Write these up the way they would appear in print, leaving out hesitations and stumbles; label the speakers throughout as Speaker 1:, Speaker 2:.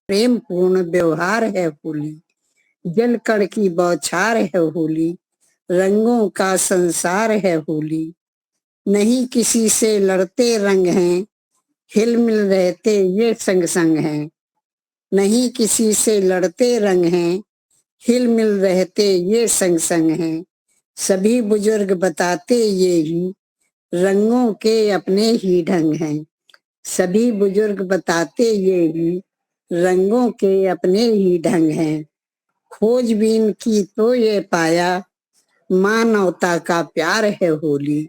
Speaker 1: प्रेम पूर्ण व्यवहार है होली। जल कण की बौछार है होली। रंगों का संसार है होली। नहीं किसी से लड़ते रंग हैं, हिल मिल रहते ये संग संग हैं। नहीं किसी से लड़ते रंग हैं, हिल मिल रहते ये संग संग हैं। सभी बुजुर्ग बताते ये ही, रंगों के अपने ही ढंग हैं। सभी बुजुर्ग बताते ये ही, रंगों के अपने ही ढंग हैं। खोजबीन की तो ये पाया, मानवता का प्यार है होली।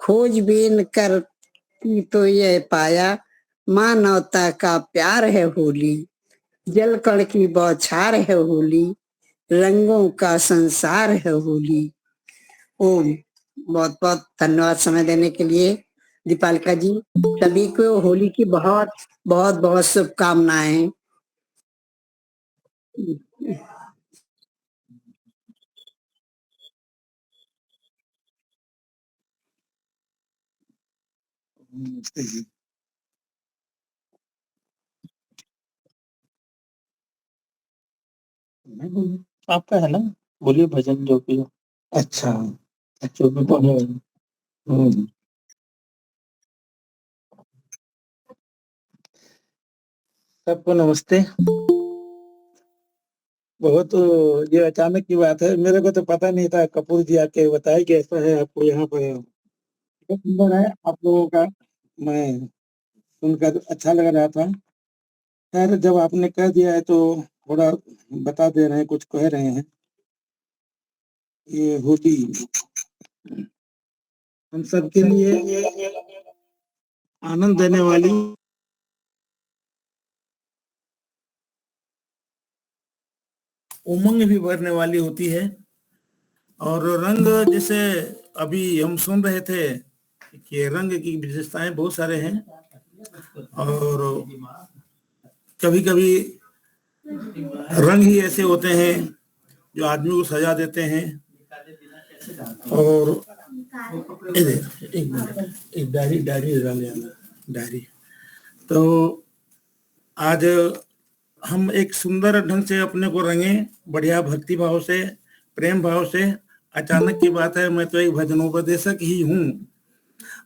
Speaker 1: खोजबीन कर की तो ये पाया, मानवता का प्यार है होली। जल कण की बौछार है होली। रंगों का संसार है होली। ओम। बहुत बहुत धन्यवाद समय देने के लिए दीपालिका जी। सभी को होली की बहुत बहुत बहुत शुभकामनाएं।
Speaker 2: आपका है ना, बोलिए भजन जो भी हो। अच्छा, जो भी बोले। सबको नमस्ते। बहुत ये अचानक की बात है, मेरे को तो पता नहीं था। कपूर जी आके बताया कि ऐसा है, आपको यहाँ पर बहुत सुंदर है आप लोगों का। मैं सुनकर अच्छा लग रहा था। खैर जब आपने कह दिया है तो थोड़ा बता दे रहे हैं, कुछ कह रहे हैं। ये होली हम सबके लिए आनंद देने वाली, उमंग भी भरने वाली होती है। और रंग जैसे अभी हम सुन रहे थे कि रंग की विशेषताएं बहुत सारे हैं, और कभी कभी रंग ही ऐसे होते हैं जो आदमी को सजा देते हैं। और एक मिनट, एक डायरी डायरी ले आना, डायरी। तो आज हम एक सुंदर ढंग से अपने को रंगे, बढ़िया भक्ति भाव से, प्रेम भाव से। अचानक की बात है, मैं तो एक भजनोपदेशक ही हूँ,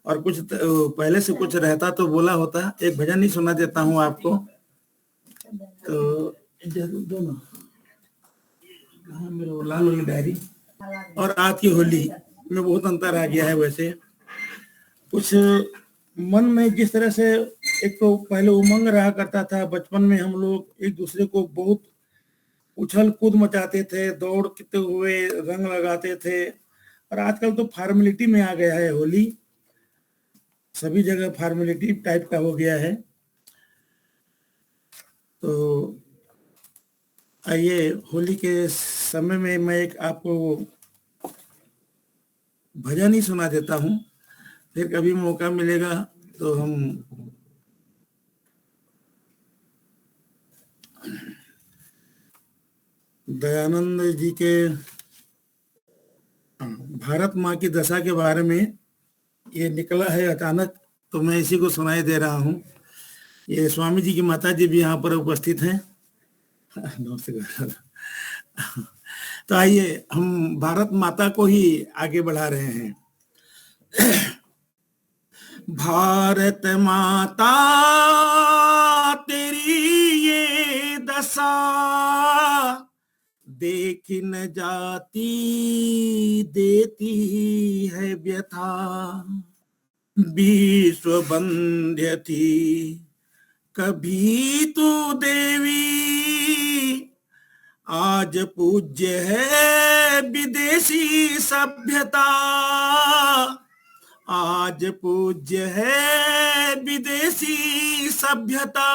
Speaker 2: और कुछ पहले से कुछ रहता तो बोला होता। एक भजन ही सुना देता हूँ आपको। तो दोनों मेरे वो लाल वाली डायरी और आज की होली में बहुत अंतर आ गया है। वैसे कुछ मन में जिस तरह से, एक तो पहले उमंग रहा करता था बचपन में, हम लोग एक दूसरे को बहुत उछल कूद मचाते थे, दौड़ते हुए रंग लगाते थे। और आजकल तो फॉर्मेलिटी में आ गया है होली, सभी जगह फॉर्मेलिटी टाइप का हो गया है। तो आइए, होली के समय में मैं एक आपको भजन ही सुना देता हूँ, फिर कभी मौका मिलेगा तो हम दयानंद जी के भारत माँ की दशा के बारे में ये निकला है अचानक, तो मैं इसी को सुनाई दे रहा हूँ। ये स्वामी जी की माता जी भी यहाँ पर उपस्थित हैं। नमस्कार। तो आइए, हम भारत माता को ही आगे बढ़ा रहे हैं। भारत माता तेरी ये दशा, देख न जाती देती है व्यथा। विश्व बंध्य थी कभी तू देवी, आज पूज्य है विदेशी सभ्यता। आज पूज्य है विदेशी सभ्यता।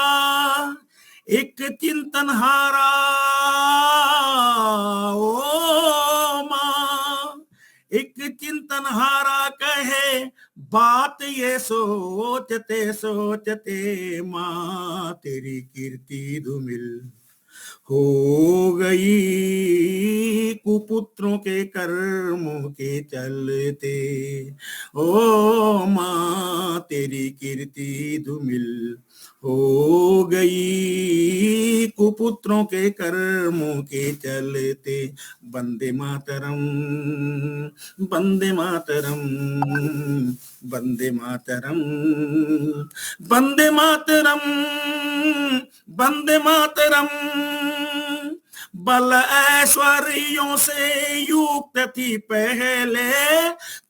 Speaker 2: एक चिंतनहारा ओ माँ, एक चिंतनहारा कहे बात ये सोचते सोचते, माँ तेरी कीर्ति धूमिल हो गई कुपुत्रों के कर्मों के चलते। ओ माँ तेरी कीर्ति धूमिल हो गई कुपुत्रों के कर्मों के चलते। वंदे मातरम, वंदे मातरम, वंदे मातरम, वंदे मातरम, वंदे मातरम। बल ऐश्वर्यों से युक्त थी पहले,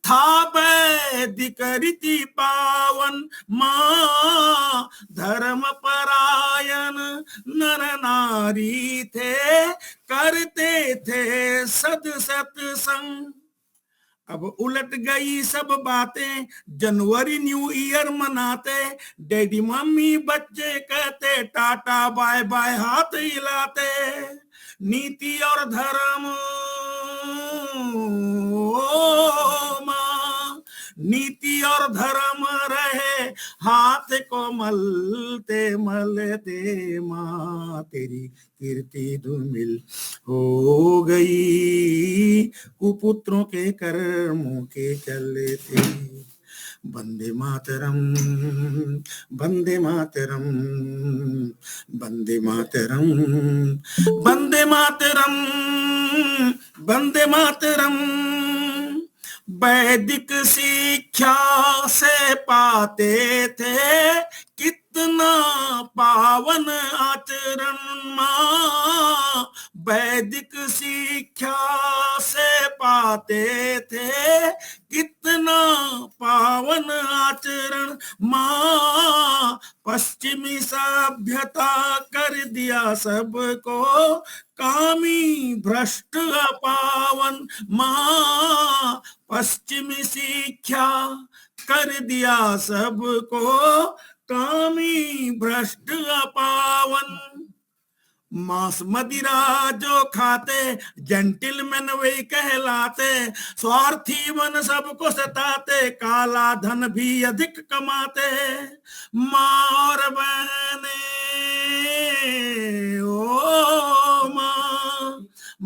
Speaker 2: था वैदिक रीति पावन माँ। धर्म परायण नर नारी थे, करते थे सद सत्संग। अब उलट गई सब बातें, जनवरी न्यू ईयर मनाते। डैडी मम्मी बच्चे कहते टाटा बाय बाय हाथ हिलाते। नीति और धर्म माँ, नीति और धर्म रहे हाथ को मलते मलते माँ। तेरी कीर्ति धूमिल हो गई कुपुत्रों के कर्मों के चलते। वंदे मातरम, वंदे मातरम, वंदे मातरम, वंदे मातरम, वंदे मातरम। वैदिक शिक्षा से पाते थे कितना पावन आचरण माँ। वैदिक शिक्षा से पाते थे कितना पावन आचरण माँ। पश्चिमी सभ्यता कर दिया सबको कामी भ्रष्ट पावन माँ। पश्चिमी शिक्षा कर दिया सबको कामी भ्रष्ट पावन। मांस मदिरा जो खाते जेंटिलमैन वे कहलाते। स्वार्थी मन सबको सताते, काला धन भी अधिक कमाते। माँ और बहने ओ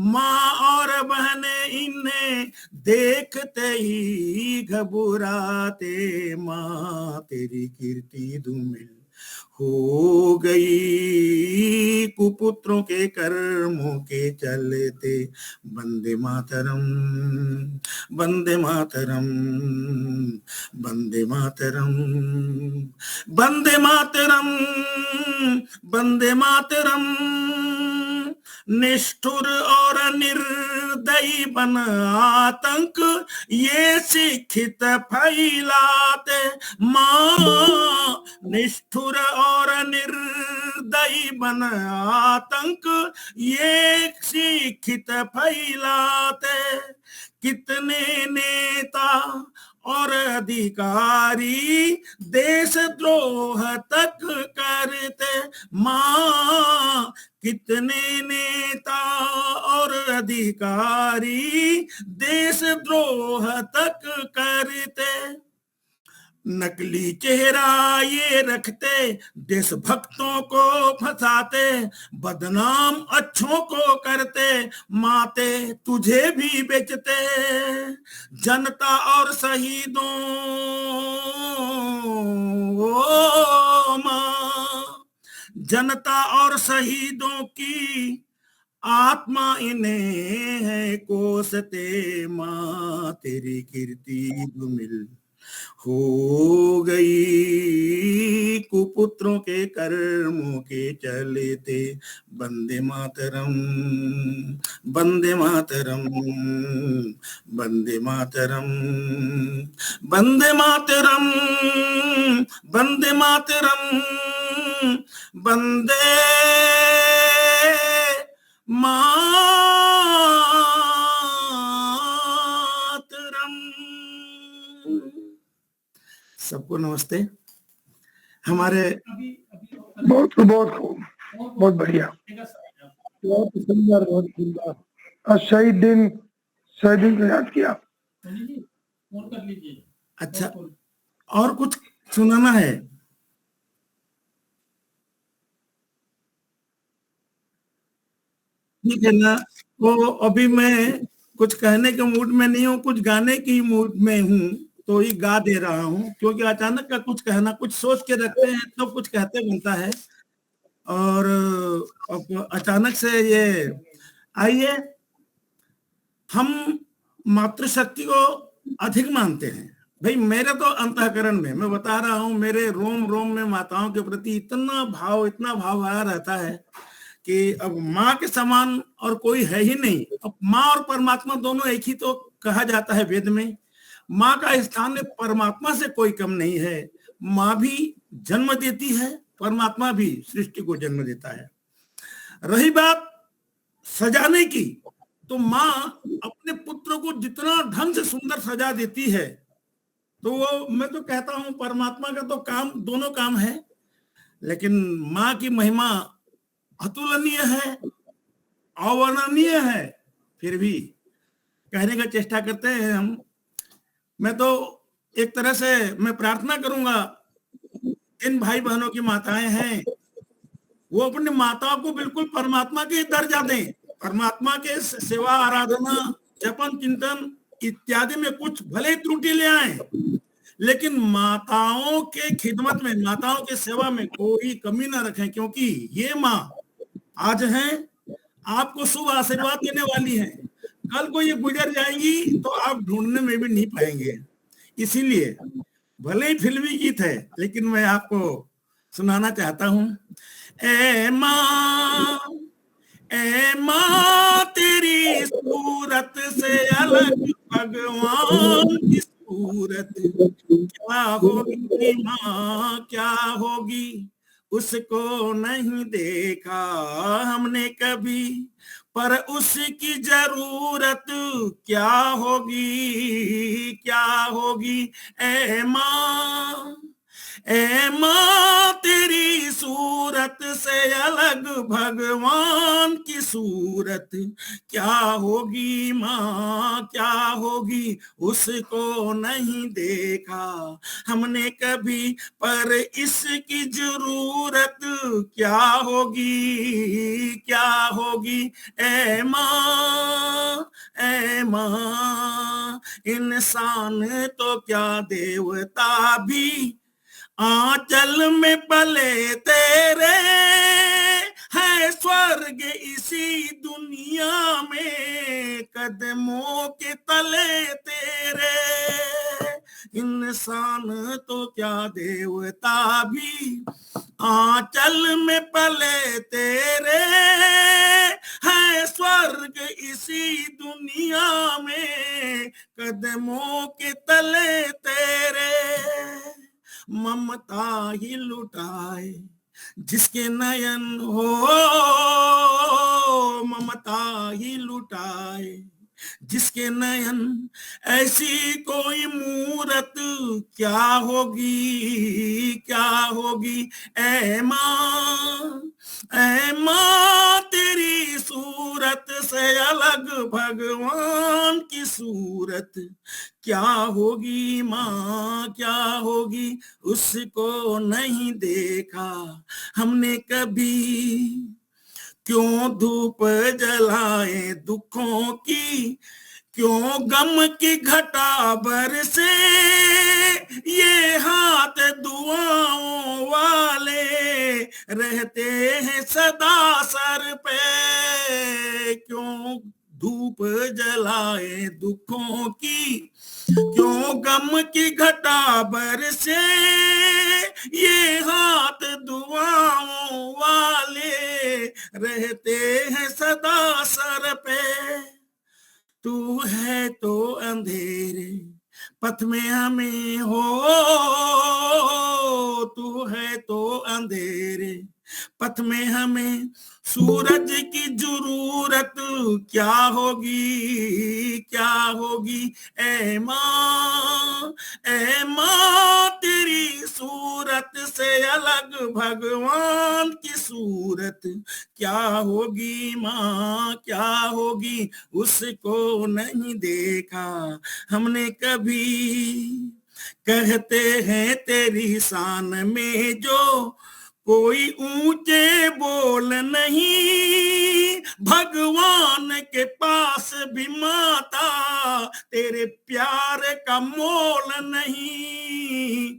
Speaker 2: माँ और बहने इन्हें देखते ही घबराते। माँ तेरी कीर्ति धूमिल हो गई कुपुत्रों के कर्मों के चलते। वंदे मातरम, वंदे मातरम, वंदे मातरम, वंदे मातरम, वंदे मातरम। निष्ठुर और निर्दयी बन आतंक ये शिक्षित फैलाते माँ। निष्ठुर और निर्दयी बन आतंक ये शिक्षित फैलाते। कितने नेता और अधिकारी देशद्रोह तक करते माँ। कितने नेता और अधिकारी देशद्रोह तक करते। नकली चेहरा ये रखते, देशभक्तों को फंसाते। बदनाम अच्छों को करते, माते तुझे भी बेचते। जनता और शहीदों माँ, जनता और शहीदों की आत्मा इन्हें है कोसते। माँ तेरी कीर्ति धूमिल हो गई कुपुत्रों के कर्मों के चलते। वंदे मातरम, वंदे मातरम, वंदे मातरम, वंदे मातरम, वंदे मातरम, वंदे मातरम। सबको नमस्ते। हमारे
Speaker 3: बहुत बहुत खूब, बहुत बढ़िया, बहुत सुंदर, बहुत सुंदर। और शहीद दिन को याद किया।
Speaker 2: अच्छा, और कुछ सुनाना है? ठीक है ना। तो अभी मैं कुछ कहने के मूड में नहीं हूँ, कुछ गाने की मूड में हूँ। तो ही गा दे रहा हूँ, क्योंकि अचानक का कुछ कहना, कुछ सोच के रखते हैं तो कुछ कहते बनता है, और अब अचानक से ये आइए, हम मातृशक्ति को अधिक मानते हैं भाई। मेरे तो अंतःकरण में, मैं बता रहा हूँ, मेरे रोम रोम में माताओं के प्रति इतना भाव आया रहता है कि अब माँ के समान और कोई है ही नहीं। अब माँ और परमात्मा दोनों एक ही तो कहा जाता है वेद में। माँ का स्थान में परमात्मा से कोई कम नहीं है। माँ भी जन्म देती है, परमात्मा भी सृष्टि को जन्म देता है। रही बात सजाने की, तो माँ अपने पुत्र को जितना ढंग से सुंदर सजा देती है, तो वो मैं तो कहता हूं परमात्मा का तो काम, दोनों काम है, लेकिन माँ की महिमा अतुलनीय है, अवर्णनीय है। फिर भी कहने का चेष्टा करते हैं हम। मैं तो एक तरह से मैं प्रार्थना करूंगा, इन भाई बहनों की माताएं हैं, वो अपनी माताओं को बिल्कुल परमात्मा के दर्जा दें। परमात्मा के सेवा, आराधना, जपन, चिंतन इत्यादि में कुछ भले त्रुटि ले आए, लेकिन माताओं के खिदमत में, माताओं के सेवा में कोई कमी ना रखें, क्योंकि ये माँ आज हैं, आपको शुभ आशीर्वाद देने वाली हैं। कल को ये गुजर जाएंगी तो आप ढूंढने में भी नहीं पाएंगे। इसीलिए भले ही फिल्मी गीत है, लेकिन मैं आपको सुनाना चाहता हूं। ए माँ तेरी सूरत से अलग भगवान की सूरत क्या होगी माँ, क्या होगी, उसको नहीं देखा हमने कभी, पर उसकी जरूरत क्या होगी, क्या होगी। ए माँ तेरी सूरत से अलग भगवान की सूरत क्या होगी माँ, क्या होगी, उसको नहीं देखा हमने कभी, पर इसकी जरूरत क्या होगी, क्या होगी। ए माँ इंसान तो क्या देवता भी आंचल में पले तेरे, है स्वर्ग इसी दुनिया में कदमों के तले तेरे। इंसान तो क्या देवता भी आंचल में पले तेरे, है स्वर्ग इसी दुनिया में कदमों के तले तेरे। ममता ही लुटाए जिसके नयन हो, ममता ही लुटाए जिसके नयन, ऐसी कोई मूरत क्या होगी, क्या होगी। ए माँ तेरी सूरत से अलग भगवान की सूरत क्या होगी माँ, क्या होगी, उसको नहीं देखा हमने कभी। क्यों धूप जलाए दुखों की, क्यों गम की घटा बरसे, ये हाथ दुआओं वाले रहते हैं सदा सर पे। क्यों धूप जलाए दुखों की, क्यों गम की घटा बरसे, ये हाथ दुआओं वाले रहते हैं सदा सर पे। तू है तो अंधेरे पथ में हमें हो, तू है तो अंधेरे पथ में हमें सूरज की जरूरत क्या होगी, क्या होगी। ए माँ तेरी सूरत से अलग भगवान की सूरत क्या होगी माँ, क्या होगी, उसको नहीं देखा हमने कभी। कहते हैं तेरी शान में जो कोई ऊंचे बोल नहीं, भगवान के पास भी माता, तेरे प्यार का मोल नहीं।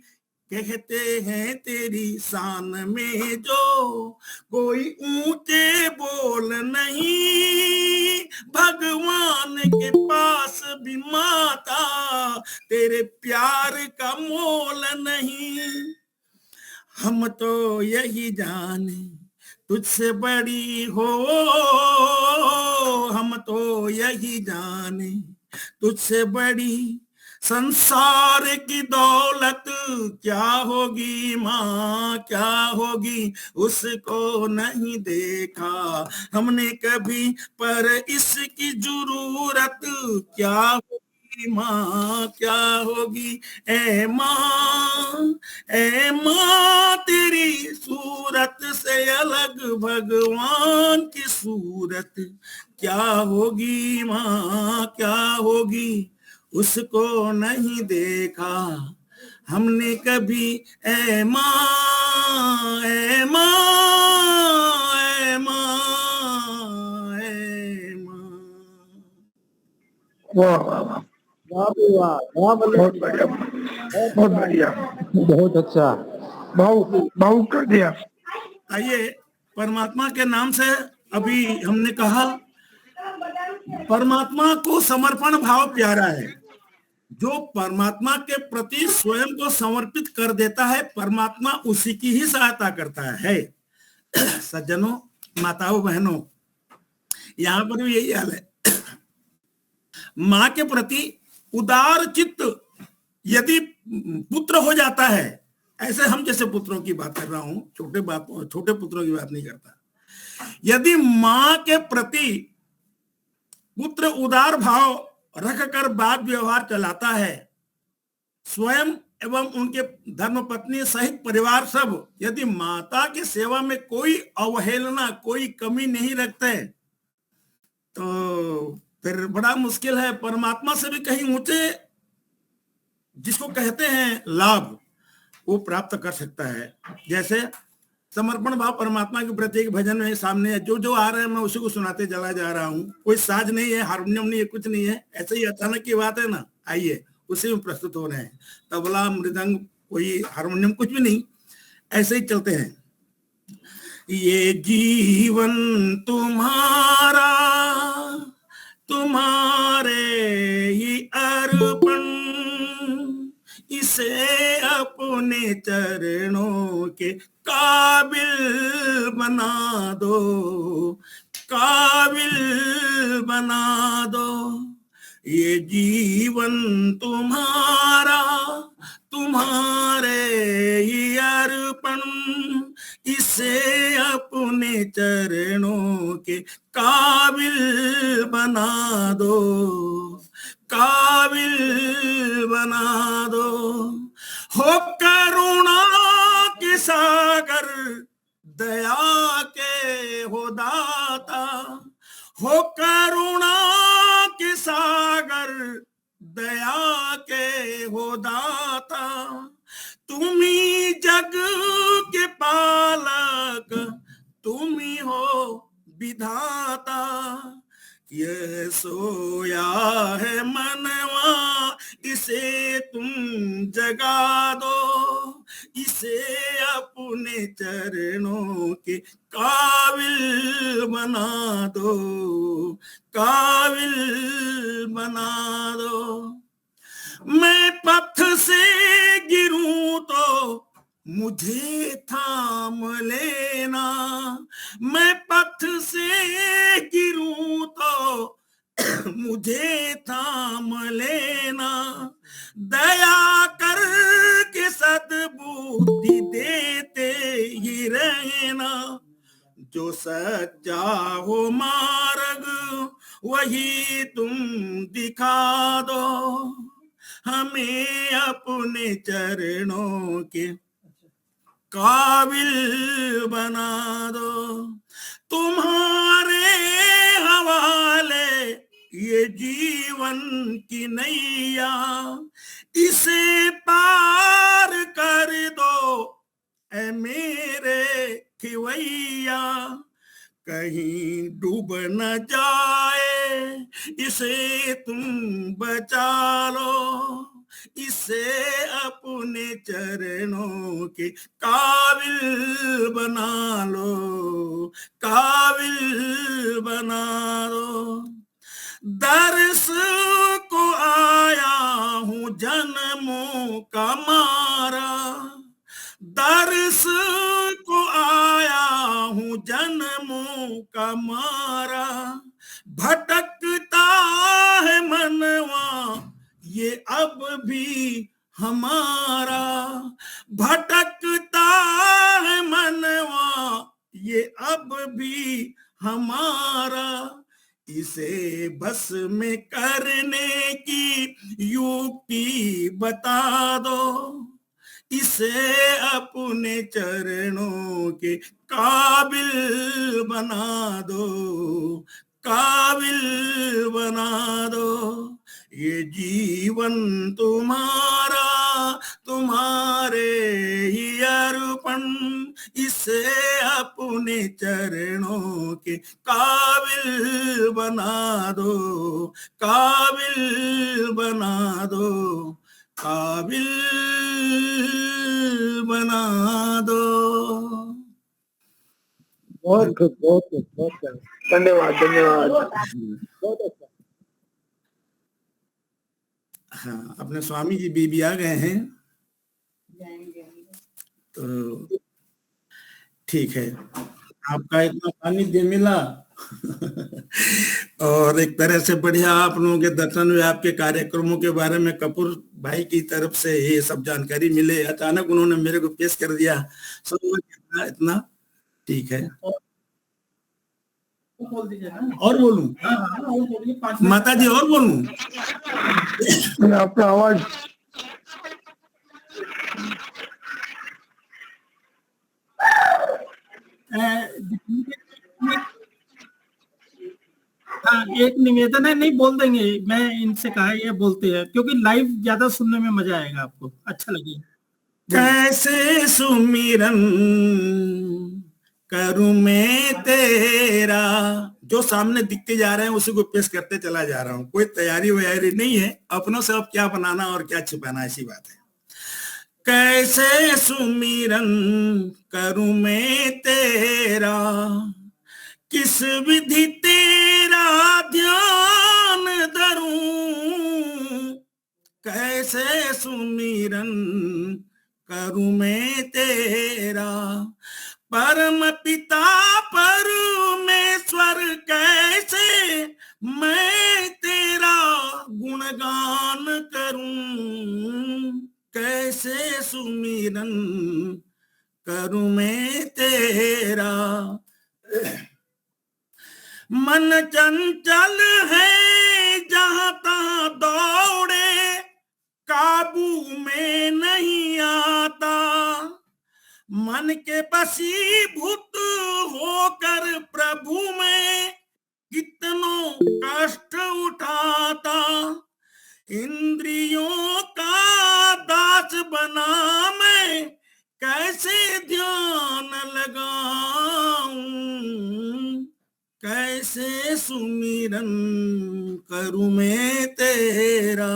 Speaker 2: कहते हैं तेरी शान में जो कोई ऊंचे बोल नहीं, भगवान के पास भी माता, तेरे प्यार का मोल नहीं। हम तो यही जाने तुझसे बड़ी हो, हम तो यही जाने तुझसे बड़ी संसार की दौलत क्या होगी माँ, क्या होगी उसको नहीं देखा हमने कभी, पर इसकी जरूरत क्या होगी माँ, क्या होगी। ए माँ तेरी सूरत से अलग भगवान की सूरत क्या होगी माँ, क्या होगी उसको नहीं देखा हमने कभी। ए माँ, ए माँ, ए माँ, ए माँ।
Speaker 3: वाह वाह वाह,
Speaker 4: वाह वाह,
Speaker 3: बहुत बढ़िया, बहुत बढ़िया,
Speaker 4: बहुत अच्छा।
Speaker 3: भावुक कर दिया।
Speaker 2: आइए, परमात्मा के नाम से अभी हमने कहा परमात्मा को समर्पण भाव प्यारा है। जो परमात्मा के प्रति स्वयं को समर्पित कर देता है, परमात्मा उसी की ही सहायता करता है। सज्जनों, माताओं, बहनों, यहाँ पर भी यही हाल है। माँ के प्रति उदार चित्त यदि पुत्र हो जाता है, ऐसे हम जैसे पुत्रों की बात कर रहा हूं, छोटे पुत्रों की बात नहीं करता। यदि माँ के प्रति पुत्र उदार भाव रखकर बात व्यवहार चलाता है, स्वयं एवं उनके धर्म पत्नी सहित परिवार सब यदि माता की सेवा में कोई अवहेलना, कोई कमी नहीं रखते, तो फिर बड़ा मुश्किल है। परमात्मा से भी कहीं ऊंचे जिसको कहते हैं लाभ, वो प्राप्त कर सकता है। जैसे समर्पण भाव परमात्मा के प्रति एक भजन में सामने है, जो जो आ रहा है मैं उसी को सुनाते चला जा रहा हूँ। कोई साज नहीं है, हारमोनियम नहीं है, कुछ नहीं है, ऐसे ही अचानक की बात है ना। आइए उसी में प्रस्तुत हो रहे हैं। तबला, मृदंग, कोई हारमोनियम, कुछ भी नहीं, ऐसे ही चलते हैं। ये जीवन तुम्हारा, तुम्हारे ही अर्पण, इसे अपने चरणों के काबिल बना दो, काबिल बना दो। ये जीवन तुम्हारा, तुम्हारे ही अर्पण, इसे अपने चरणों के काबिल बना दो, काबिल बना दो। हो करुणा के सागर, दया के हो दाता, हो करुणा के सागर, दया के हो दाता। तुम्ही जग के पालक, तुम्ही हो विधाता। यह सोया है मनवा, इसे तुम जगा दो, इसे अपने चरणों के काबिल बना दो, काबिल बना दो। मैं पथ से गिरूं तो मुझे थाम लेना, मैं पथ से गिरूं तो मुझे थाम लेना। दया करके सद्बुद्धि देते ही रहना। जो सच्चा हो मार्ग वही तुम दिखा दो, हमें अपने चरणों के काबिल बना दो। तुम्हारे हवाले ये जीवन की नैया, इसे पार कर दो ऐ मेरे खिवैया। कहीं डूब न जाए इसे तुम बचा लो, इसे अपने चरणों के काबिल बना लो, काबिल बना लो। दर्श को आया हूँ जन्मों का मारा, दर्श को आया हूँ जन्मों का मारा। भटकता है मनवा ये अब भी हमारा, भटकता है मनवा ये अब भी हमारा। इसे बस में करने की युक्ति बता दो, इसे अपने चरणों के काबिल बना दो, काबिल बना दो। ये जीवन तुम्हारा, तुम्हारे ही अर्पण, इसे अपने चरणों के काबिल बना दो, काबिल बना दो, काबिल बना दो।
Speaker 4: बहुत खूब, बहुत खूब, बहुत खूब।
Speaker 3: धन्यवाद धन्यवाद।
Speaker 4: बहुत अच्छा।
Speaker 2: हाँ, अपने स्वामी जी बीबी आ गए हैं, तो ठीक है, आपका इतना पानी दे मिला और एक तरह से बढ़िया आप लोगों के दर्शन हुए, आपके कार्यक्रमों के बारे में कपूर भाई की तरफ से ये सब जानकारी मिले, अचानक उन्होंने मेरे को पेश कर दिया, इतना इतना ठीक है। बोल दीजिए ना, और बोलूं? माता जी और बोलूं?
Speaker 3: आपका आवाज
Speaker 5: हाँ, एक निवेदन है, नहीं बोल देंगे, मैं इनसे कहा ये बोलते हैं क्योंकि लाइव ज्यादा सुनने में मजा आएगा, आपको अच्छा लगेगा।
Speaker 2: कैसे सुमिरन करूं मैं तेरा, जो सामने दिखते जा रहे हैं उसी को पेश करते चला जा रहा हूं, कोई तैयारी वैयारी नहीं है, अपनों से अब क्या बनाना और क्या छिपाना, ऐसी बात है। कैसे सुमिरन करूं मैं तेरा, किस विधि तेरा ध्यान धरूं, कैसे सुमिरन करूं मैं तेरा, परम पिता परमेश्वर कैसे मैं तेरा गुणगान करूं, कैसे सुमिरन करूं मैं तेरा। मन चंचल है जहां तहां दौड़े, काबू में नहीं आता, मन के बसीभूत होकर प्रभु में कितनों कष्ट उठाता, इंद्रियों का दास बना मैं कैसे ध्यान लगाऊं, कैसे सुमिरन करूं मैं तेरा।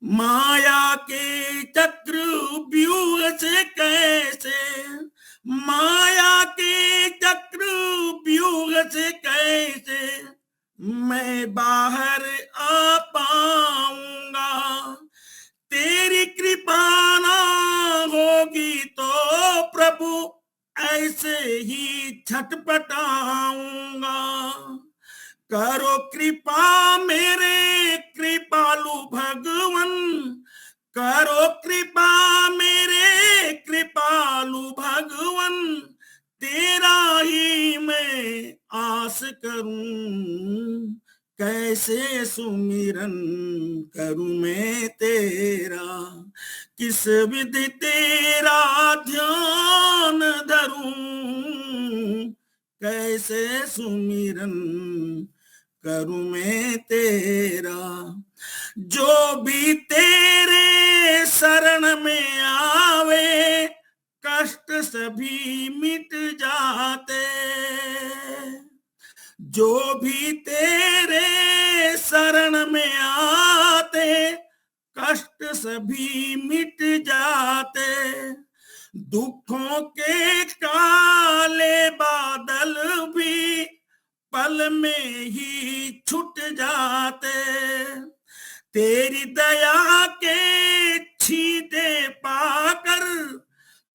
Speaker 2: माया के चक्र व्यूह से कैसे, माया के चक्र व्यूह से कैसे मैं बाहर आ पाऊंगा, तेरी कृपा ना होगी तो प्रभु ऐसे ही छटपटाऊंगा। करो कृपा मेरे कृपालु भगवन, करो कृपा मेरे कृपालु भगवन, तेरा ही मैं आस करूं, कैसे सुमिरन करूं मैं तेरा, किस विधि तेरा ध्यान धरूं, कैसे सुमिरन करूं मैं तेरा। जो भी तेरे शरण में आवे कष्ट सभी मिट जाते, जो भी तेरे शरण में आते कष्ट सभी मिट जाते, दुखों के काले बादल भी पल में ही छूट जाते, तेरी दया के छींटे पाकर,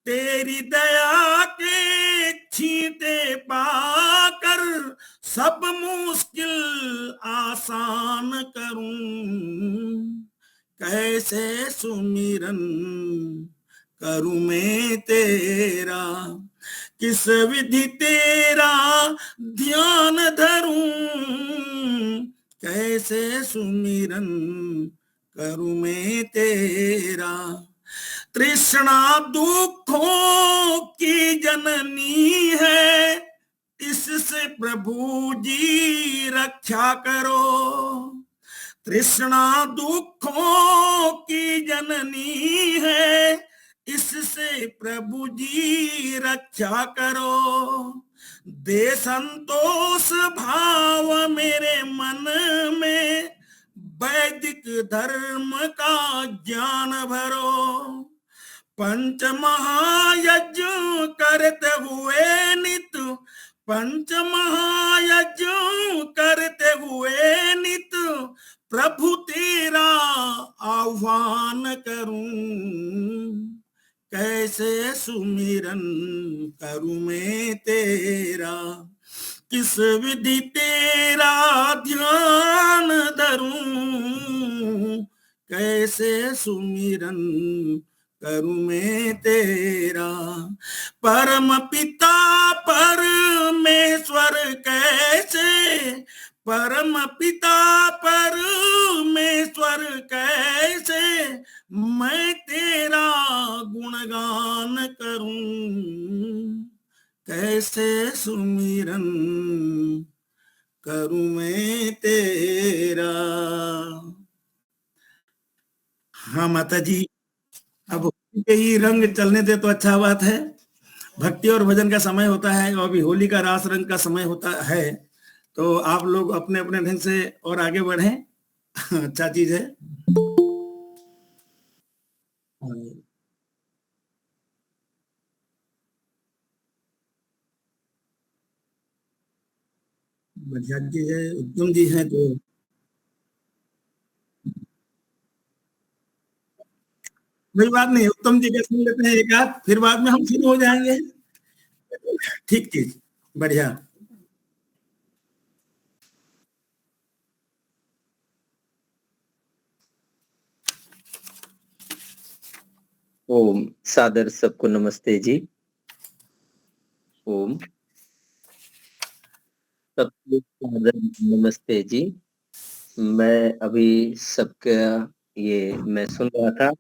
Speaker 2: तेरी दया के छींटे पाकर सब मुश्किल आसान करूं, कैसे सुमिरन करूं मैं तेरा, किस विधि तेरा ध्यान धरूं, कैसे सुमिरन करूं मैं तेरा। तृष्णा दुखों की जननी है, इससे प्रभु जी रक्षा करो, तृष्णा दुखों की जननी है, इससे प्रभु जी रक्षा करो, दे संतोष भाव मेरे मन में, वैदिक धर्म का ज्ञान भरो, पंच महायज्ञ करते हुए नित, पंच महायज्ञ करते हुए नित प्रभु तेरा आह्वान करूं, कैसे सुमिरन करूं मैं तेरा, किस विधि तेरा ध्यान धरूं, कैसे सुमिरन करूं मैं तेरा। परम पिता परमेश्वर कैसे, परम पिता परमेश्वर कैसे मैं तेरा गुणगान करूं, कैसे सुमिरन करूं मैं तेरा। हाँ माता जी, अब होली के ही रंग चलने दे तो अच्छा बात है। भक्ति और भजन का समय होता है और अभी होली का रास रंग का समय होता है, तो आप लोग अपने अपने ढंग से और आगे बढ़ें, अच्छा चीज है। बढ़िया जी है, उत्तम जी है, तो कोई बात नहीं, उत्तम जी का सुन लेते हैं एक आध, फिर बाद में हम शुरू हो जाएंगे। ठीक ठीक, बढ़िया।
Speaker 6: ओम सादर सबको नमस्ते जी। ओम सबको सादर नमस्ते जी। मैं अभी सबका ये मैं सुन रहा था,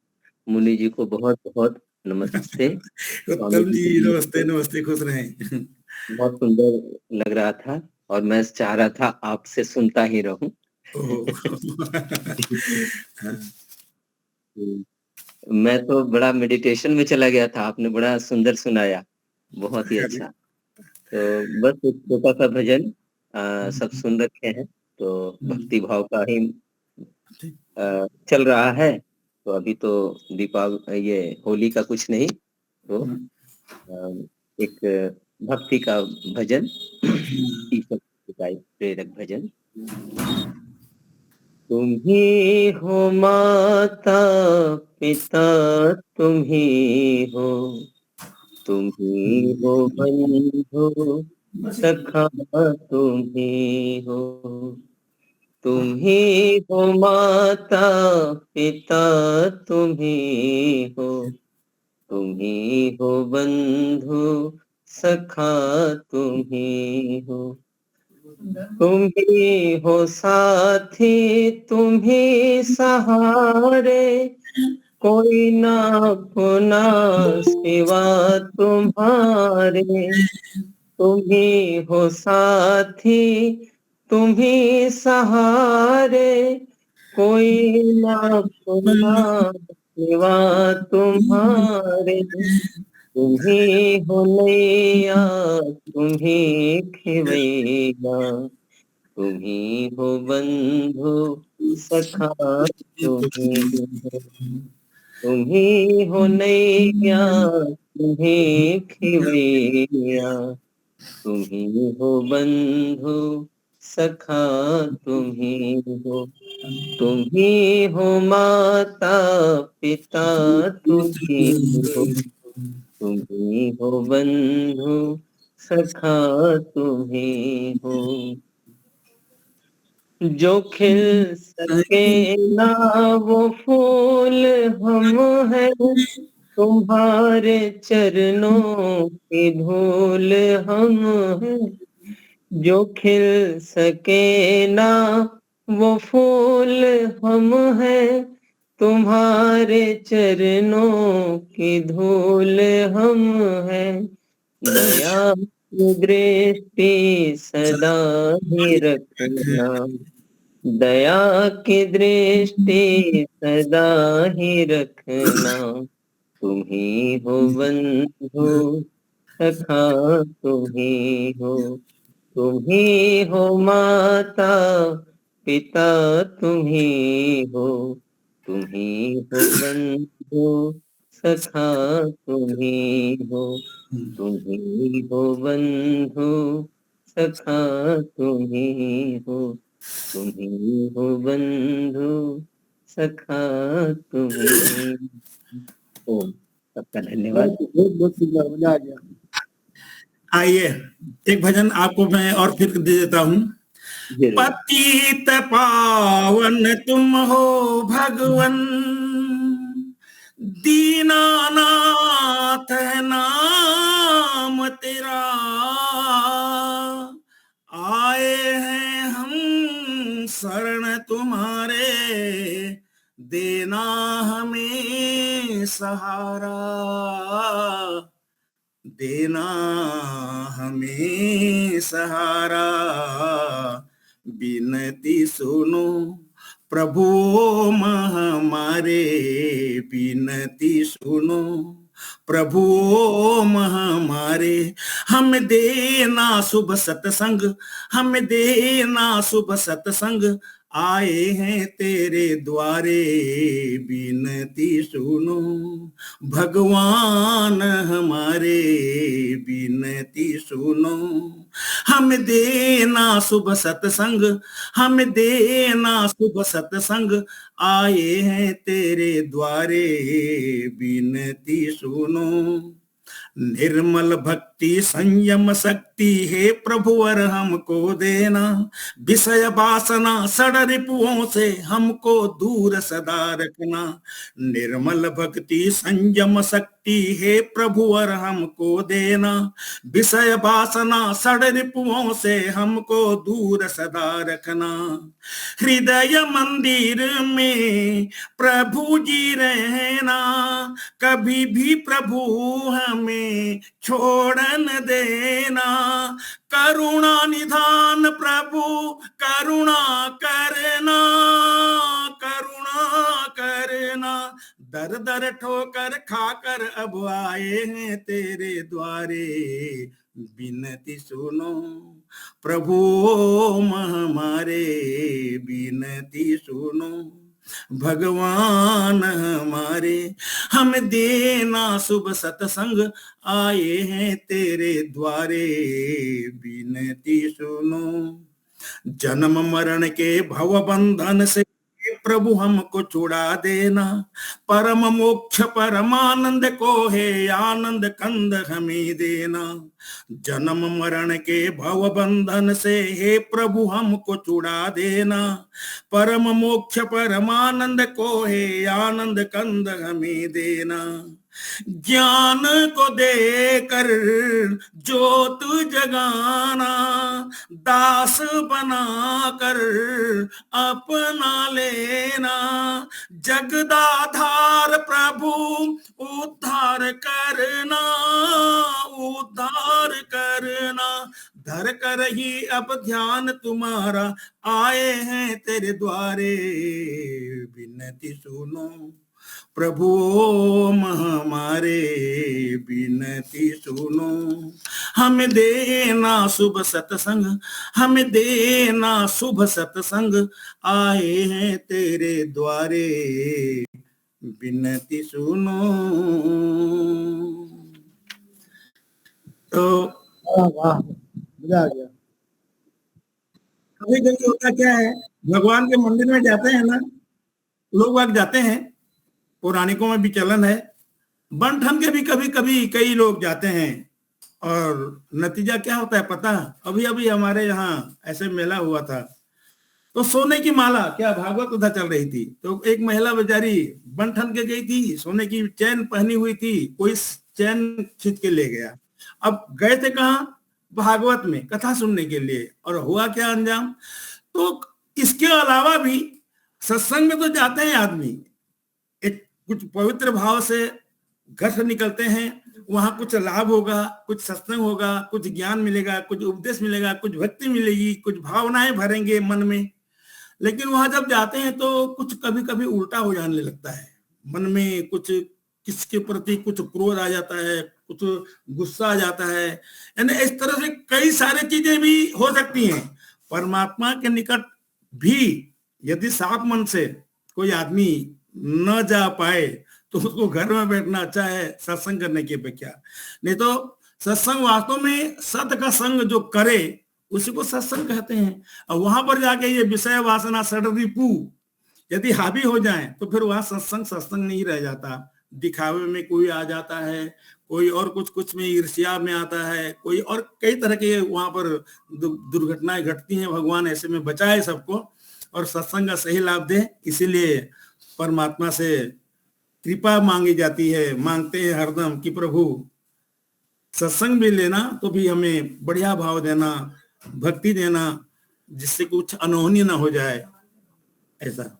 Speaker 6: मुनि जी को बहुत बहुत नमस्ते।
Speaker 2: उत्तम जी नमस्ते नमस्ते, खुश रहें।
Speaker 6: बहुत सुंदर लग रहा था और मैं चाह रहा था आपसे सुनता ही रहूं। मैं तो बड़ा मेडिटेशन में चला गया था, आपने बड़ा सुंदर सुनाया, बहुत ही अच्छा। तो बस एक छोटा सा भजन सब सुन रखे हैं, तो भक्ति भाव का ही चल रहा है। तो अभी तो दीपावली ये होली का कुछ नहीं, तो एक भक्ति का भजन, ईश्वर का एक प्रेरक भजन। तुम ही हो माता पिता, तुम ही हो, तुम ही हो बंधु सखा, तुम ही हो, तुम ही हो माता पिता, तुम ही हो, तुम ही हो बंधु सखा, तुम ही हो, तुम ही हो साथी, तुम ही सहारे, कोई ना अपना सिवा तुम्हारे, तुम ही हो साथी, तुम ही सहारे, कोई ना अपना सिवा तुम्हारे, तुम्ही हो नैया तुम्ही खेवैया, तुम्ही हो बंधु सखा तुम्ही हो, तुम्ही हो नैया तुम्ही खेवैया, तुम्ही हो बंधु सखा तुम्ही हो, तुम्ही हो माता पिता तुम्ही हो, तुम्ही हो बंधु सखा तुम्ही हो, जो खिल सके ना वो फूल हम हैं, तुम्हारे चरणों की धूल हम हैं, जो खिल सके ना वो फूल हम हैं, तुम्हारे चरणों की धूल हम हैं, दया की दृष्टि सदा ही रखना, दया की दृष्टि सदा ही रखना, तुम्ही हो बंधु सखा तुम्ही हो, तुम्ही हो माता पिता तुम्ही हो, तुम्ही हो बंधु सखा तुम्ही हो, तुम्ही हो बंधु सखा तुम्ही हो, तुम्ही हो बंधु सखा तुम्ही हो। सबका धन्यवाद।
Speaker 4: बहुत बहुत सुंदर, मजा आ गया।
Speaker 2: आइए एक भजन आपको मैं और फिर दे देता हूँ।
Speaker 6: जरूर।
Speaker 2: पतित पावन तुम हो भगवन, दीनानाथ है नाम तेरा, आए हैं हम शरण तुम्हारे, देना हमें सहारा, देना हमें सहारा, बिनती सुनो प्रभु हमारे, बिनती सुनो प्रभु हमारे, हम देना शुभ सत्संग, हम देना शुभ सत्संग, आए हैं तेरे द्वारे, बिनती सुनो भगवान हमारे, बिनती सुनो, हम देना शुभ सत्संग, हम देना शुभ सत्संग, आए हैं तेरे द्वारे, बिनती सुनो, निर्मल भक्ति संयम शक्ति हे प्रभुवर हमको देना, विषय वासना सड़ रिपुओं से हमको दूर सदा रखना, निर्मल भक्ति संयम शक्ति हे प्रभुवर हमको देना, विषय वासना सड़ रिपुओं से हमको दूर सदा रखना, हृदय मंदिर में प्रभु जी रहना, कभी भी प्रभु हमें छोड़ न देना, करुणा निधान प्रभु करुणा करना, करुणा करना, दर दर ठोकर खाकर अब आए हैं तेरे द्वारे, बिनती सुनो प्रभु हमारे, बिनती सुनो भगवान हमारे, हम देना शुभ सत्संग, आए हैं तेरे द्वारे, बिनती सुनो, जन्म मरण के भव बंधन से प्रभु हमको छुड़ा देना, परम मोक्ष परमानंद को है आनंद कंद हमें देना, जन्म मरण के भव बंधन से हे प्रभु हमको छुड़ा देना, परम मोक्ष परमानंद को है आनंद कंद हमें देना, ज्ञान को देकर ज्योत जगाना, दास बनाकर अपना लेना, जगदाधार प्रभु उद्धार करना, उद्धार करना, धर कर ही अब ध्यान तुम्हारा, आए हैं तेरे द्वारे, विनती सुनो प्रभु ओम हमारे विनती सुनो, हमें देना शुभ सत्संग, हमें देना शुभ सत्संग, आए हैं तेरे द्वारे विनती सुनो। तो
Speaker 4: वाह वाह, मजा आ गया।
Speaker 2: कभी कभी होता क्या है, भगवान के मंदिर में जाते हैं ना, लोग बाग जाते हैं, पौराणिकों में भी चलन है, बन ठन के भी कभी कभी कई लोग जाते हैं, और नतीजा क्या होता है पता? अभी अभी हमारे यहाँ ऐसे मेला हुआ था, तो सोने की माला, क्या भागवत उधर चल रही थी, तो एक महिला बेचारी बन ठन के गई थी, सोने की चैन पहनी हुई थी, कोई चैन खींच के ले गया। अब गए थे कहाँ? भागवत में कथा सुनने के लिए, और हुआ क्या अंजाम? तो इसके अलावा भी सत्संग में तो जाते हैं आदमी, एक कुछ पवित्र भाव से घर से निकलते हैं, वहां कुछ लाभ होगा, कुछ सत्संग होगा, कुछ ज्ञान मिलेगा, कुछ उपदेश मिलेगा, कुछ भक्ति मिलेगी, कुछ भावनाएं भरेंगे मन में। लेकिन वहां जब जाते हैं तो कुछ कभी कभी उल्टा हो जाने लगता है, मन में कुछ किसके प्रति कुछ क्रोध आ जाता है, कुछ गुस्सा आ जाता है, यानी इस तरह से कई सारी चीजें भी हो सकती हैं। परमात्मा के निकट भी यदि साफ मन से कोई आदमी न जा पाए तो उसको घर में बैठना अच्छा है सत्संग करने की अपेक्षा। नहीं तो सत्संग वास्तव में सत का संग जो करे उसी को सत्संग कहते हैं। और वहां पर जाके ये विषय वासना षड्रिपु यदि हावी हो जाए तो फिर वहां सत्संग नहीं रह जाता, दिखावे में कोई आ जाता है, कोई और कुछ में ईर्ष्या में आता है, कोई और कई तरह के वहां पर दुर्घटनाएं घटती हैं। भगवान ऐसे में बचाए सबको और सत्संग का सही लाभ दे, इसीलिए परमात्मा से कृपा मांगी जाती है, मांगते हैं हरदम कि प्रभु सत्संग भी लेना तो भी हमें बढ़िया भाव देना, भक्ति देना, जिससे कुछ अनहोनी ना हो जाए, ऐसा।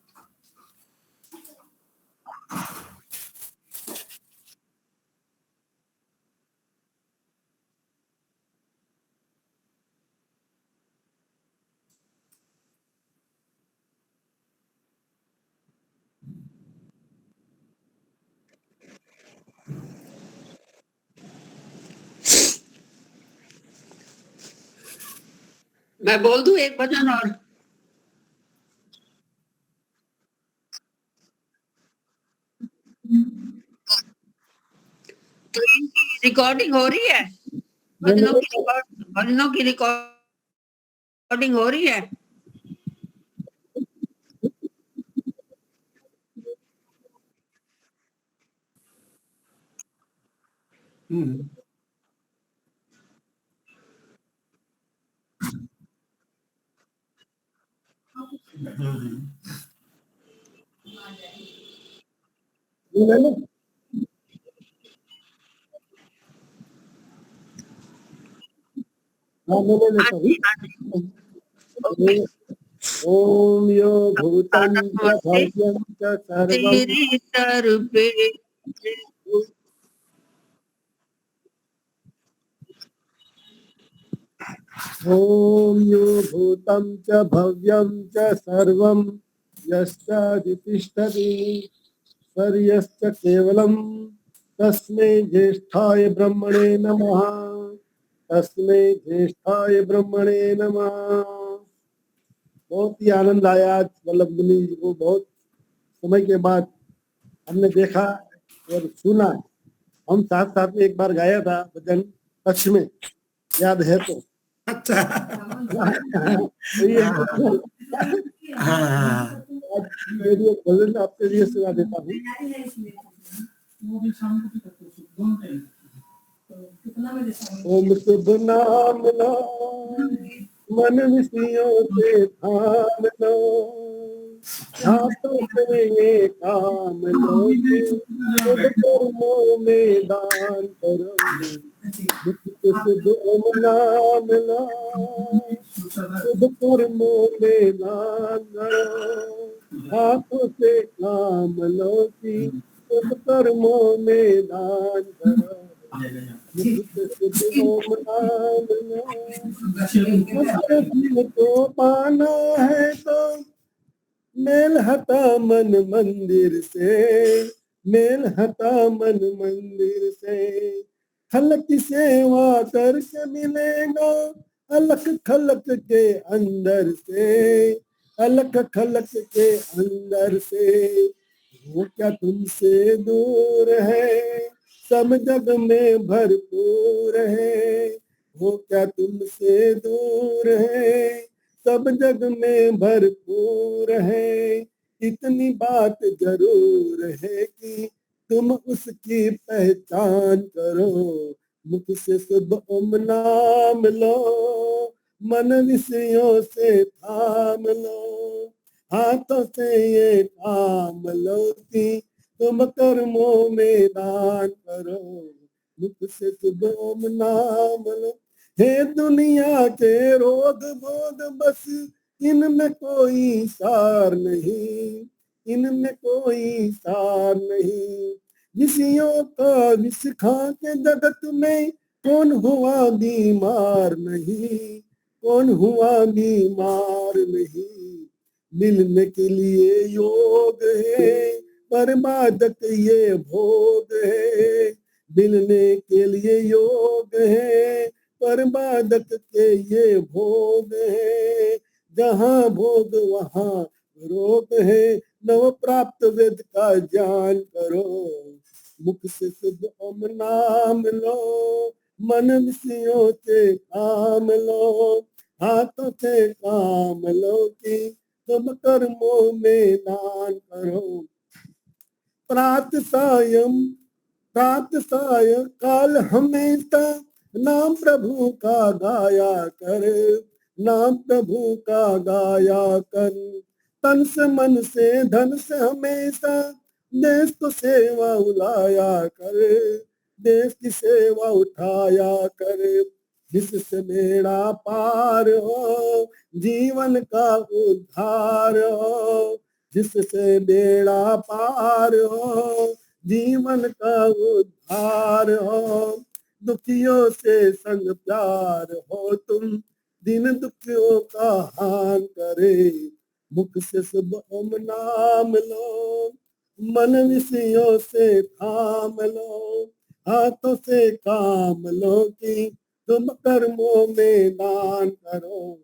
Speaker 1: मैं बोल दूं एक भजन और? तो इनकी रिकॉर्डिंग हो रही है, भजनों की रिकॉर्डिंग हो रही है।
Speaker 4: ओम यो भूतं च भव्यं च सर्वं ओम यो भूतं च भव्यं च सर्वं यश्चादितिष्ठति सर्यश्च केवलं तस्मै ज्येष्ठाय ब्रह्मणे नमः, तस्मै ज्येष्ठाय ब्रह्मणे नमः। बहुत ही आनंद आया आज वल्लभ मुनि जी को, बहुत समय के बाद हमने देखा और सुना। हम साथ साथ में एक बार गाया था भजन कच्छ में, याद है तो?
Speaker 2: अच्छा।
Speaker 4: भजन आपके लिए सुना देता हूँ। ओम शुभ नाम लो, मन विषयों से थाम लो, हाथों से ये काम लो, शुभ कर्मों में दान करो, शुभ ओम नाम लो, शुभ कर्मों में दान करो, हाथों से काम लो कि शुभ कर्मों में दान करो, ओम नाम लो। को पाना है तो मेल हटा मन मंदिर से, मेल हटा मन मंदिर से। खलक की सेवा करके मिलेगा अलख खलक के अंदर से, अलख खलक के अंदर से। वो क्या तुमसे दूर है, सब जग में भरपूर है। वो क्या तुमसे दूर है, सब जग में भरपूर है। इतनी बात जरूर है कि तुम उसकी पहचान करो। मुख से शुभ ओम नाम लो, मन विषयों से थाम लो। हाथों से ये काम लो कि तुम कर्मों में दान करो। मुख से शुभ ओम नाम लो। हे दुनिया के रोग बोध बस इनमें कोई सार नहीं, इनमें कोई सार नहीं। विषयों का विष खा के जगत में कौन हुआ बीमार नहीं, कौन हुआ बीमार नहीं। मिलने के लिए योग है, पर मादक ये भोग है। मिलने के लिए योग है, पर मादक के ये भोग है। जहाँ भोग वहाँ रोग है, नव प्राप्त वेद का ज्ञान करो। मुख से शुद्ध ओम नाम लो, मन विषयों से काम लो। हाथों से काम लो कि तुम कर्मों में दान करो। प्रात सायं काल हमेशा नाम प्रभु का गाया कर, नाम प्रभु का गाया कर। तन से मन से धन से हमेशा देश को सेवा उलाया कर, देश की सेवा उठाया कर। जिससे बेड़ा पार हो, जीवन का उद्धार हो। जिससे बेड़ा पार हो, जीवन का उद्धार हो। दुखियों से संग प्यार हो तुम, दिन दुखियों का हान करे। मुख से शुभ ओम नाम लो, मन विषयों से थाम लो। हाथों से काम लो कि तुम कर्मों में दान करो।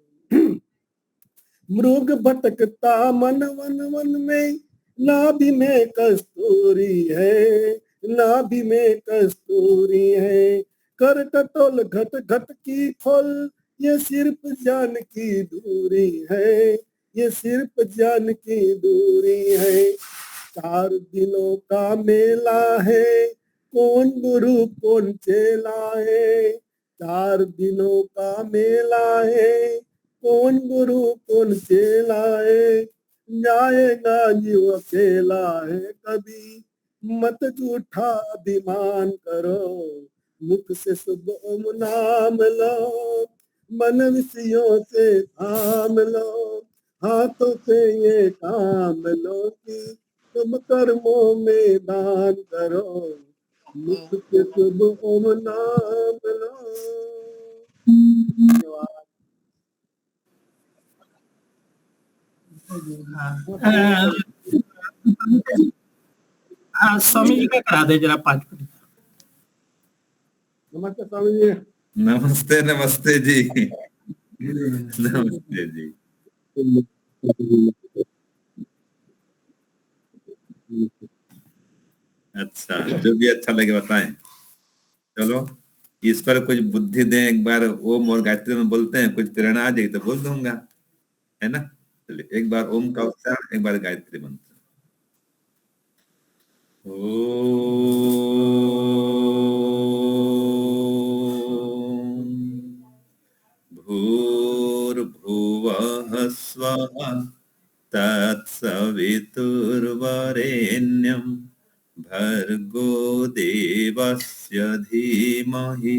Speaker 4: मृग भटकता मन वन वन में, नाभि में कस्तूरी है, नाभि में कस्तूरी है। कर टटोल घट घट की खोल, ये सिर्फ ज्ञान की दूरी है, ये सिर्फ ज्ञान की दूरी है। चार दिनों का मेला है, कौन गुरु कौन चेला है। चार दिनों का मेला है, कौन गुरु कौन चेला है। जाएगा जीव अकेला है कभी, मत झूठा अभिमान करो। मुख से शुभ ओम नाम लो, मन विषयों से थाम लो। हाथों से ये काम लो कि तुम कर्मों में दान करो। मुख से शुभ ओम नाम लो। धन्यवाद।
Speaker 5: स्वामी जी का करा दे जरा 5 मिनट।
Speaker 4: नमस्ते स्वामी जी।
Speaker 7: नमस्ते नमस्ते जी, नमस्ते जी। अच्छा, जो भी अच्छा लगे बताएं। चलो, ईश्वर कुछ बुद्धि दें, एक बार ओम और गायत्री में बोलते हैं, कुछ प्रेरणा आ जाएगी तो बोल दूंगा, है ना। चलिए, एक बार ओम का उच्चारण, एक बार गायत्री मंत्र। ओम भूर्भुवः स्वः तत्सवितुर्वरेण्यं भर्गो देवस्य धीमहि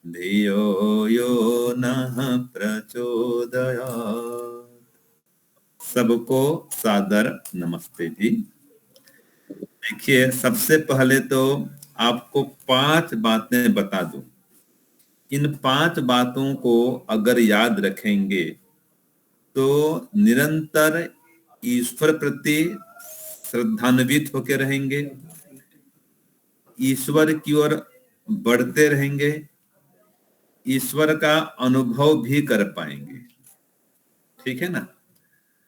Speaker 7: धियो यो नः प्रचोदयात्। सबको सादर नमस्ते जी। देखिए, सबसे पहले तो आपको 5 बातें बता दूं। इन 5 बातों को अगर याद रखेंगे तो निरंतर ईश्वर प्रति श्रद्धान्वित होकर रहेंगे, ईश्वर की ओर बढ़ते रहेंगे, ईश्वर का अनुभव भी कर पाएंगे। ठीक है ना।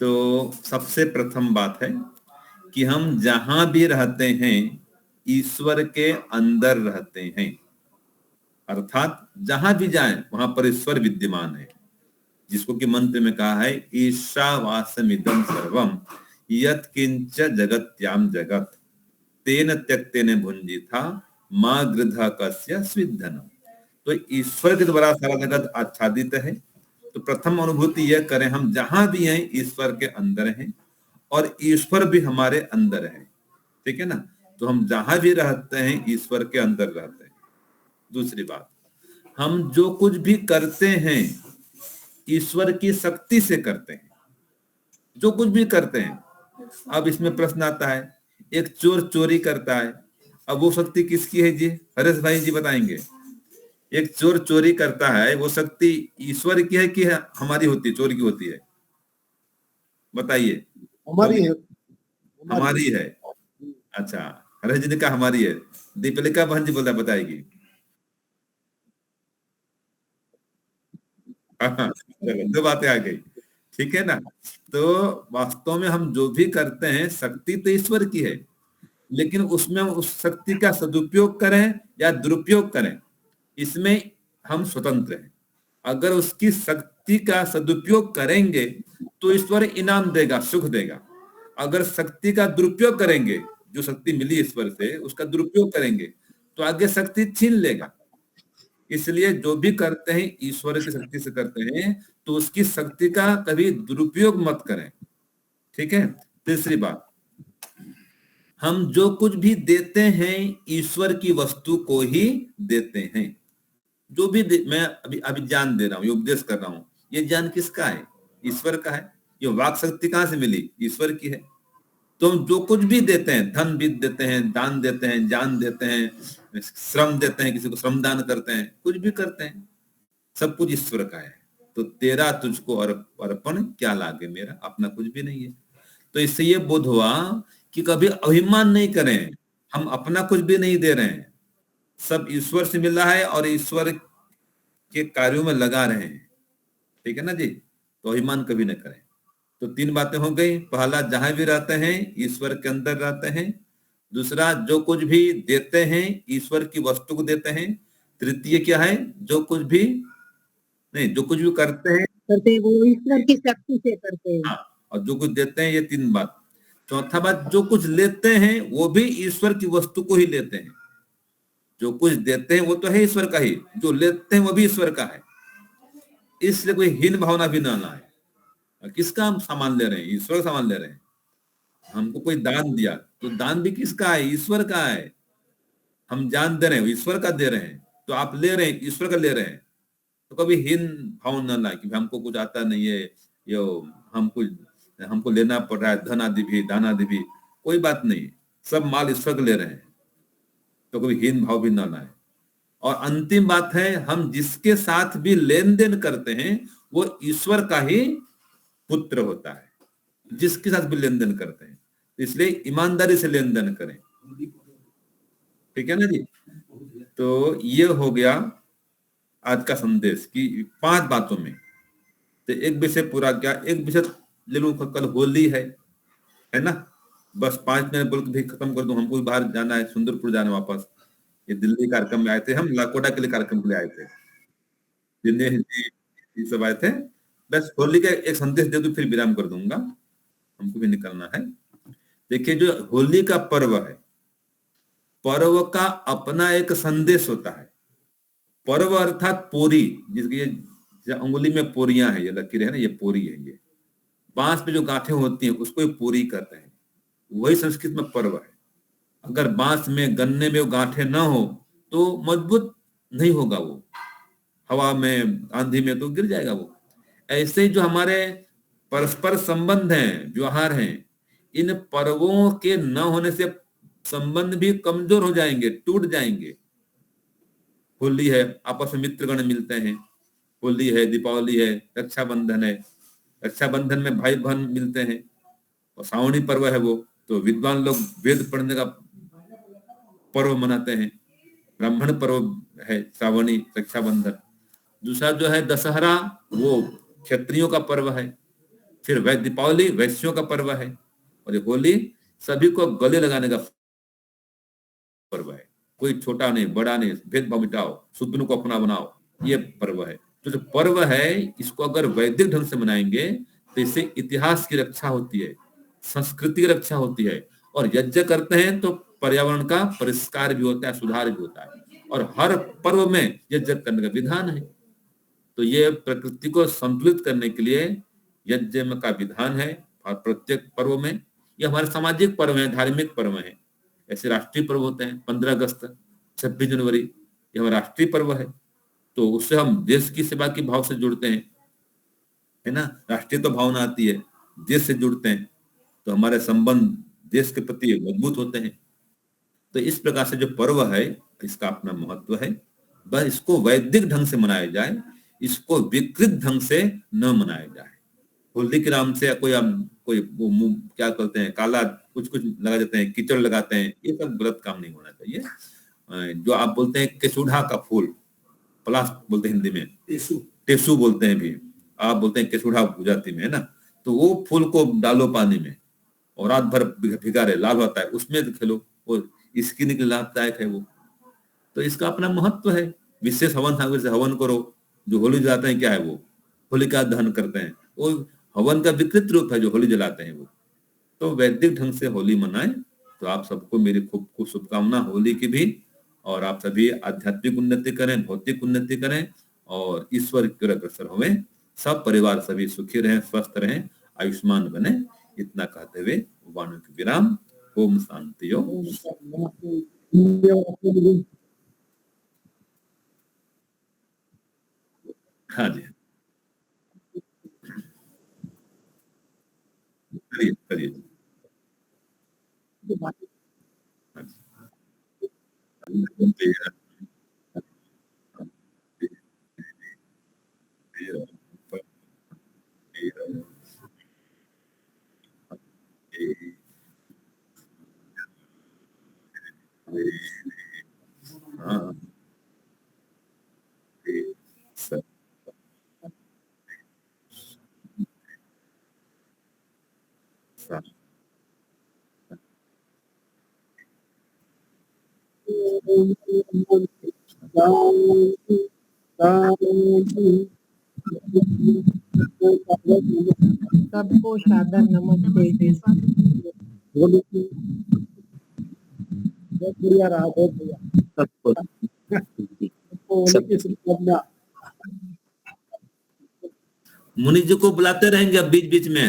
Speaker 7: तो सबसे प्रथम बात है कि हम जहां भी रहते हैं ईश्वर के अंदर रहते हैं, अर्थात जहां भी जाएं वहां पर ईश्वर विद्यमान है, जिसको कि मंत्र में कहा है ईशावासमिदं सर्वम यत् किंच जगत्याम जगत तेन त्यक्तेन भुंजिथा मां गृधा कस्य स्विद्धनम। तो ईश्वर के द्वारा सारा जगत आच्छादित है। तो प्रथम अनुभूति यह करें हम जहां भी हैं ईश्वर के अंदर हैं और ईश्वर भी हमारे अंदर है। ठीक है ना। तो हम जहां भी रहते हैं ईश्वर के अंदर रहते हैं। दूसरी बात, हम जो कुछ भी करते हैं ईश्वर की शक्ति से करते हैं। जो कुछ भी करते हैं, अब इसमें प्रश्न आता है, एक चोर चोरी करता है, अब वो शक्ति किसकी है जी? हरेश भाई जी बताएंगे। एक चोर चोरी करता है, वो शक्ति ईश्वर की है कि हमारी होती है, चोर की होती है? बताइए।
Speaker 4: हमारी है।
Speaker 7: हमारी है। अच्छा, हरेश जी ने कहा हमारी है। दीपिका बहन जी बोला बताएगी। चलो, दो बातें आ गई। ठीक है ना। तो वास्तव में हम जो भी करते हैं शक्ति तो ईश्वर की है, लेकिन उसमें उस शक्ति का सदुपयोग करें या दुरुपयोग करें, इसमें हम स्वतंत्र हैं। अगर उसकी शक्ति का सदुपयोग करेंगे तो ईश्वर इनाम देगा, सुख देगा। अगर शक्ति का दुरुपयोग करेंगे, जो शक्ति मिली ईश्वर से उसका दुरुपयोग करेंगे तो आगे शक्ति छीन लेगा। इसलिए जो भी करते हैं ईश्वर की शक्ति से करते हैं, तो उसकी शक्ति का कभी दुरुपयोग मत करें। ठीक है। तीसरी बात, हम जो कुछ भी देते हैं ईश्वर की वस्तु को ही देते हैं। जो भी मैं अभी ज्ञान दे रहा हूं, ये उपदेश कर रहा हूं, ये ज्ञान किसका है? ईश्वर का है। ये वाक शक्ति कहां से मिली? ईश्वर की है। तो हम जो कुछ भी देते हैं, धन भी देते हैं, दान देते हैं, ज्ञान देते हैं, श्रम देते हैं, किसी को श्रमदान करते हैं, कुछ भी करते हैं, सब कुछ ईश्वर का है। तो तेरा तुझको अर्पण क्या लागे मेरा, अपना कुछ भी नहीं है। तो इससे ये बोध हुआ कि कभी अभिमान नहीं करें, हम अपना कुछ भी नहीं दे रहे हैं, सब ईश्वर से मिला है और ईश्वर के कार्यों में लगा रहे हैं। ठीक है ना जी। तो अभिमान कभी न करें। तो तीन बातें हो गई। पहला, जहां भी रहते हैं ईश्वर के अंदर रहते हैं। दूसरा, जो कुछ भी देते हैं ईश्वर की वस्तु को देते हैं। तृतीय क्या है? जो कुछ भी करते हैं
Speaker 1: वो ईश्वर की शक्ति से करते हैं।
Speaker 7: हाँ, और जो कुछ देते हैं, ये तीन बात। चौथा बात, जो कुछ लेते हैं वो भी ईश्वर की वस्तु को ही लेते हैं। जो कुछ देते हैं वो तो है ईश्वर का ही, जो लेते हैं वो भी ईश्वर का है। इसलिए कोई हीन भावना भी ना लाए। किसका हम सामान ले रहे हैं? ईश्वर का सामान ले रहे हैं। हमको कोई दान दिया तो दान भी किसका है? ईश्वर का है। हम ज्ञान दे रहे हैं, ईश्वर का दे रहे हैं। तो आप ले रहे हैं, ईश्वर का ले रहे हैं। तो कभी हीन भाव न लाए कि हमको कुछ आता नहीं है, यो हमको लेना पड़ रहा है, धन आदि भी, दान आदि भी। कोई बात नहीं, सब माल ईश्वर का ले रहे हैं। तो कभी हीन भाव भी न लाए। और अंतिम बात है, हम जिसके साथ भी लेन देन करते हैं वो ईश्वर का ही पुत्र होता है, जिसके साथ भी लेन देन करते हैं। इसलिए ईमानदारी से लेन देन करें। ठीक है ना जी। तो ये हो गया आज का संदेश कि 5 बातों में। तो एक विषय पूरा किया। एक विषय ले लूं, कल होली है ना। बस 5 मिनट बोल के भी खत्म कर दूं। हमको भी बाहर जाना है, सुंदरपुर जाना है वापस। ये दिल्ली कार्यक्रम में आए थे हम, लाकोटा के लिए कार्यक्रम के लिए आए थे, दिनेश जी ये सब आए थे। बस होली का एक संदेश दे दूं, फिर विराम कर दूंगा, हमको भी निकलना है। देखिए, जो होली का पर्व है, पर्व का अपना एक संदेश होता है। पर्व अर्थात पोरी, जिसकी ये अंगुली में पोरियां है, ये लकीरें है ना, ये पोरी है। ये बांस पे जो गांठें होती हैं उसको पोरी कहते हैं। वही संस्कृत में पर्व है। अगर बांस में, गन्ने में वो गांठें ना हो तो मजबूत नहीं होगा, वो हवा में, आंधी में तो गिर जाएगा वो। ऐसे ही जो हमारे परस्पर संबंध हैं, व्यवहार हैं, इन पर्वों के न होने से संबंध भी कमजोर हो जाएंगे, टूट जाएंगे। होली है, आपस में मित्रगण मिलते हैं। होली है, दीपावली है, रक्षाबंधन है, रक्षाबंधन में भाई बहन मिलते हैं। और श्रावणी पर्व है वो, तो विद्वान लोग वेद पढ़ने का पर्व मनाते हैं। ब्राह्मण पर्व है श्रावणी रक्षाबंधन। दूसरा जो है दशहरा, वो क्षत्रियों का पर्व है। फिर दीपावली वैश्यों का पर्व है। और ये होली सभी को गले लगाने का पर्व है। कोई छोटा नहीं बड़ा नहीं, भेदभाव मिटाओ, शूद्र को अपना बनाओ, ये पर्व है। तो जो पर्व है इसको अगर वैदिक ढंग से मनाएंगे तो इससे इतिहास की रक्षा होती है, संस्कृति की रक्षा होती है। और यज्ञ करते हैं तो पर्यावरण का परिष्कार भी होता है, सुधार भी होता है। और हर पर्व में यज्ञ करने का विधान है। तो ये प्रकृति को संतुलित करने के लिए यज्ञ का विधान है और प्रत्येक पर्व में। ये हमारे सामाजिक पर्व हैं, धार्मिक पर्व हैं। ऐसे राष्ट्रीय पर्व होते हैं 15 अगस्त, 26 जनवरी, ये हमारा राष्ट्रीय पर्व है। तो उससे हम देश की सेवा की भाव से जुड़ते हैं, है ना। राष्ट्रीय तो भावना आती है, देश से जुड़ते हैं तो हमारे संबंध देश के प्रति मजबूत होते हैं। तो इस प्रकार से जो पर्व है इसका अपना महत्व है। बस इसको वैदिक ढंग से मनाया जाए, इसको विकृत ढंग से न मनाया जाए। होली के नाम से कोई क्या करते हैं, काला कुछ लगा देते हैं, कीचड़ लगाते हैं, ये सब गलत काम नहीं होना चाहिए। जो आप बोलते हैं केसुढ़ा का फूल, पलाश बोलते हैं हिंदी में, टेसू बोलते हैं भी, आप बोलते हैं केसुढ़ा गुजराती में, है ना। तो वो फूल को डालो पानी में और रात भर भिगा रहे, लाल होता है, उसमें खेलो, वो स्किन के लिए लाभदायक है वो। तो इसका अपना महत्व है। विशेष हवन सामग्री से हवन करो। जो होली जलाते हैं क्या है, वो होलिका दहन करते हैं, वो हवन का विकृत रूप है जो होली जलाते हैं वो। तो वैदिक ढंग से होली मनाएं। तो आप सबको मेरी खूब खूब शुभकामना होली की भी। और आप सभी आध्यात्मिक उन्नति करें, भौतिक उन्नति करें और ईश्वर की ओर अग्रसर होवें। सब परिवार सभी सुखी रहें, स्वस्थ रहें, आयुष्मान बने। इतना कहते हुए वाणों की विराम। ओम शांति। हाँ जी, करिए करिए। हाँ,
Speaker 8: सबको सादर नमस्ते।
Speaker 4: बहुत बढ़िया रहा, बहुत बढ़िया।
Speaker 7: मुनि जी को बुलाते रहेंगे अब बीच बीच में।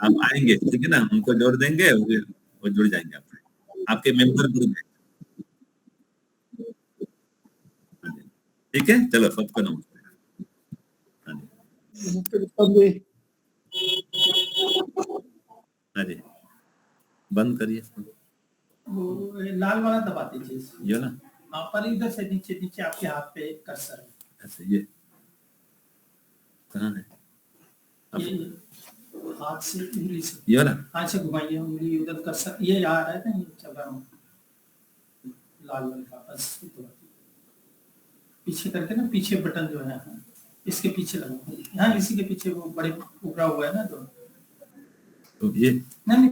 Speaker 7: हम आएंगे, ठीक है ना, उनको जोड़ देंगे, वो जुड़ जाएंगे आपके मेंबर जुड़ जाएंगे। ठीक है, चलो सबको नमस्ते। हाँ जी, बंद करिए।
Speaker 5: वो लाल वाला दबा दीजिए,
Speaker 7: ये ना,
Speaker 5: हाँ, पर इधर से नीचे नीचे आपके हाथ पे कर्सर है।
Speaker 7: ऐसे ये कहाँ है?
Speaker 5: ये हाथ से उंगली से,
Speaker 7: ये ना,
Speaker 5: हाथ से घुमाइए उंगली, उधर कर्सर ये आ रहा है ना, ये चल रहा हूँ लाल वाले का, बस पीछे करके ना, पीछे बटन जो है इसके पीछे लगा, हाँ इसी के पीछे वो बड़े उभरा हुआ है ना, तो
Speaker 7: ये
Speaker 5: नहीं